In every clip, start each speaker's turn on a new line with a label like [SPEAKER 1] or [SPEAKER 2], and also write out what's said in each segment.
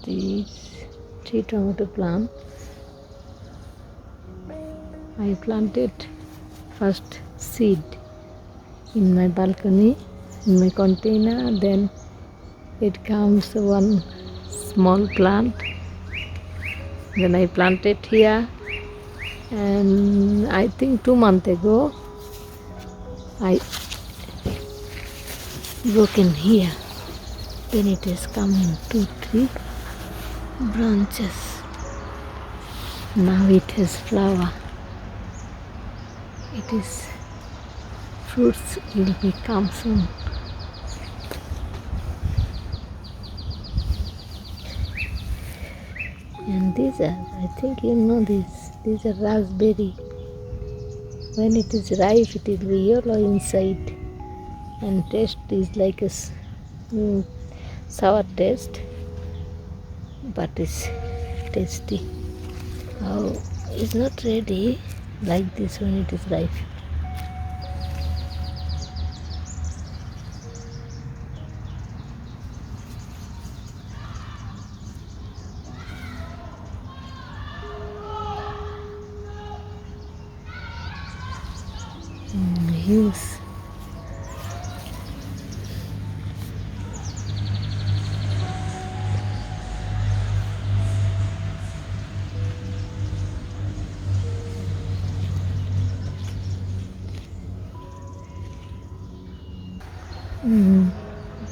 [SPEAKER 1] These 3 tomato plant I planted first seed in my balcony, in my container, then it comes one small plant, then I planted here, and I think 2 months ago I broken here, then it has come in 2-3 branches. Now it has flower. It is fruits will become soon. And these are, I think you know these are raspberry. When it is ripe, it will be yellow inside, and taste is like a sour taste, but it's tasty. Oh, it's not ready like this when it is ripe. Hues.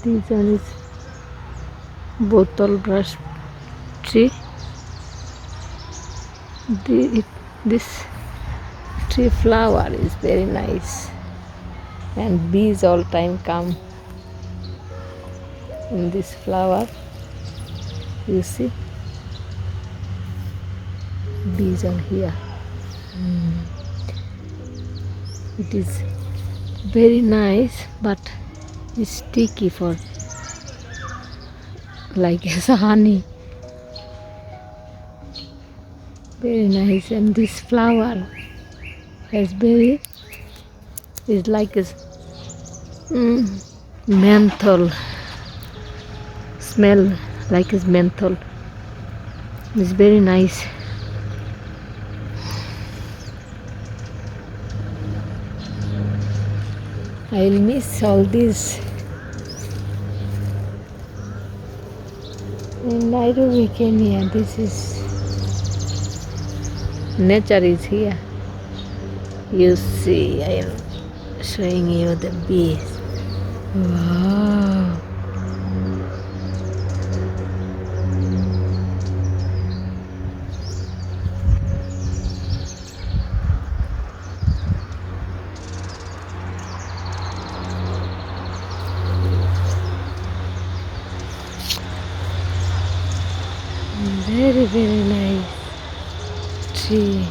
[SPEAKER 1] This one is bottle brush tree. This tree flower is very nice, and bees all time come in this flower. You see, bees are here. It is very nice, but it's sticky for like as honey. Very nice, and this flower has very is like a menthol smell, like a menthol. It's very nice. I'll miss all this. In Nairobi, Kenya, this is nature is here. You see, I am showing you the bees. Wow. Very, very nice tree.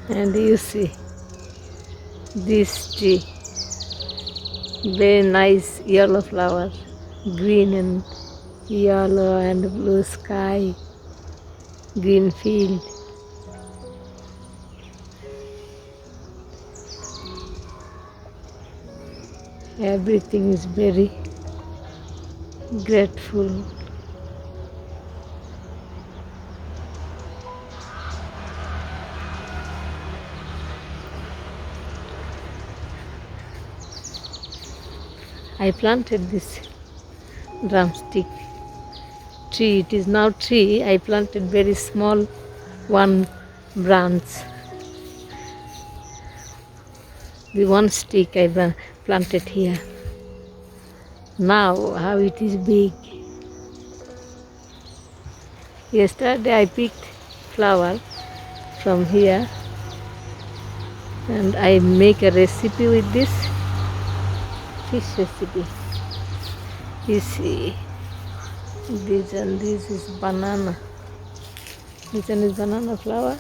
[SPEAKER 1] And you see this tree, very nice yellow flower, green and yellow and blue sky, green field. Everything is very grateful. I planted this drumstick tree. It is now tree. I planted very small one branch. The one stick I planted here. Now how it is big. Yesterday I picked flower from here and I make a recipe with this fish recipe. You see, this and this is banana. This one is banana flower.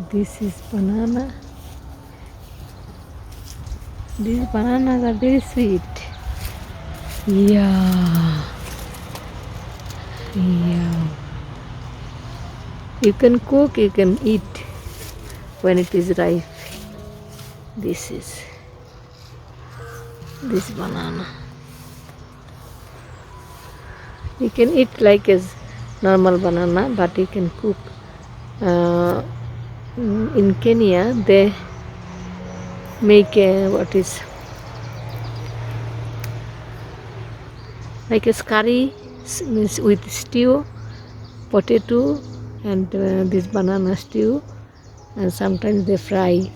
[SPEAKER 1] This is banana. These bananas are very sweet. Yeah. Yeah. You can cook, you can eat when it is ripe. This is this banana. You can eat like as normal banana, but you can cook. In Kenya, they make what is like a curry means with stew, potato, and this banana stew, and sometimes they fry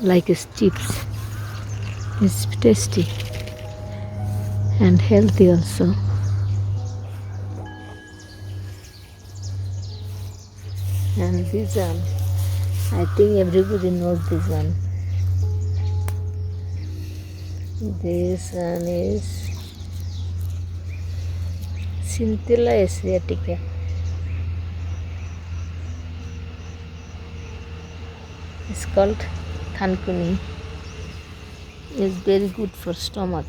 [SPEAKER 1] like as chips. It's tasty and healthy also. And this one, I think everybody knows this one. This one is Scintilla asiatica. It's called thankuni. It's very good for stomach.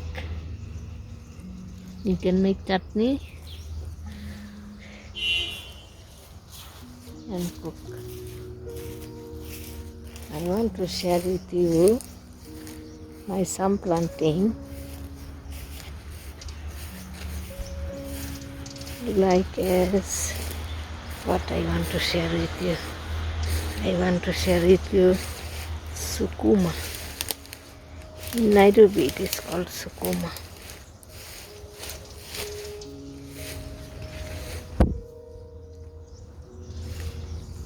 [SPEAKER 1] You can make chutney and cook. I want to share with you my some planting, like as what I want to share with you. I want to share with you sukuma. In Nairobi it is called sukuma.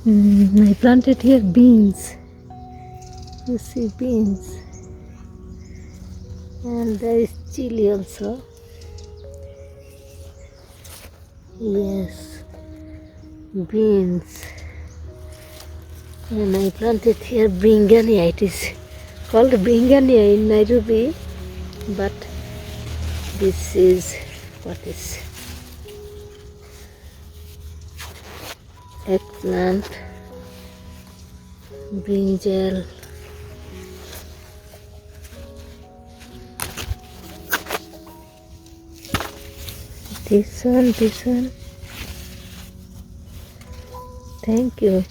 [SPEAKER 1] I planted here beans. You see beans. And there is chili also. Yes, beans. And I planted here bringania. It is called bringania in Nairobi, but this is what is eggplant, brinjal, this one. Thank you.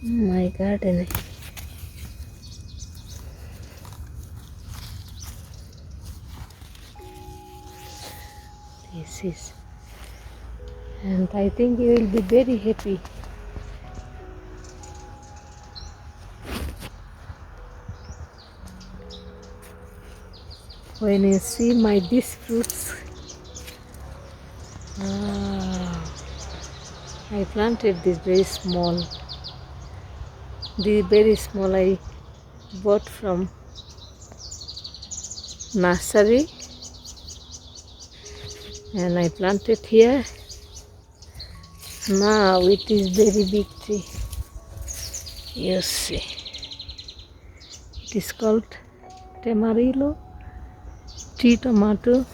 [SPEAKER 1] My garden. Yes. And I think you will be very happy. When you see these fruits. I planted this very small. The very small I bought from nursery and I planted here. Now it is very big tree. You see, it is called Tamarillo tree tomato.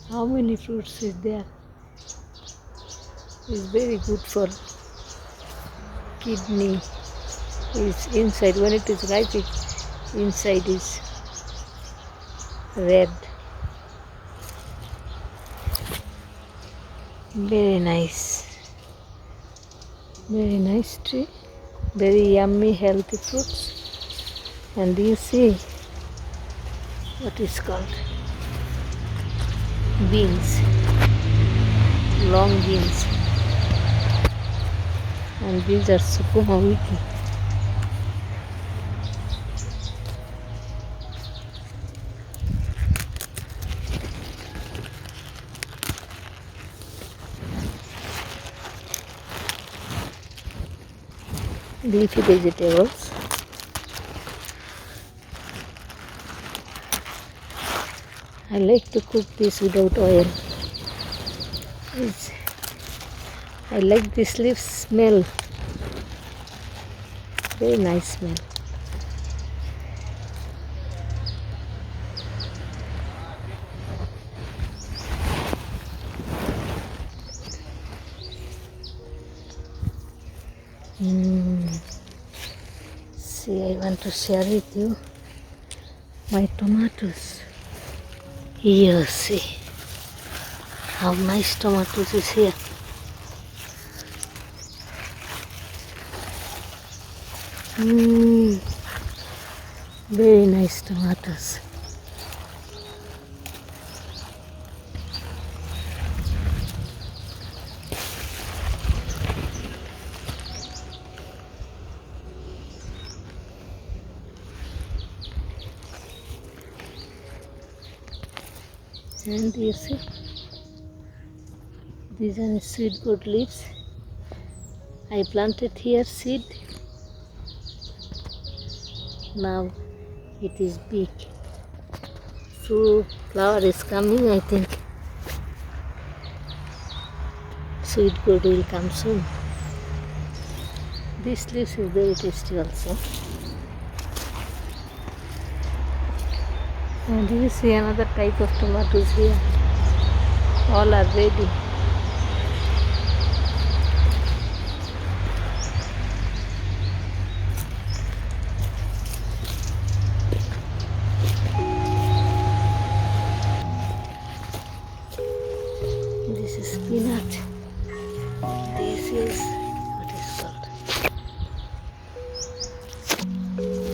[SPEAKER 1] How many fruits is there? It's very good for kidney. It's inside, when it is ripe, inside is red. Very nice tree, very yummy healthy fruits. And you see what is called beans, long beans, and these are sukuma wiki. Leafy vegetables. I like to cook this without oil. I like this leaf smell. Very nice smell. See, I want to share with you my tomatoes. Here, see how nice tomatoes is here. Very nice tomatoes. And you see, these are sweet gourd leaves. I planted here seed. Now it is big. So flower is coming, I think. Sweet gourd will come soon. This leaves is very tasty also. And you see another type of tomatoes here. All are ready. This is spinach. This is what is called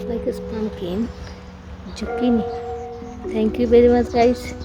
[SPEAKER 1] like a pumpkin, zucchini. Thank you very much, guys.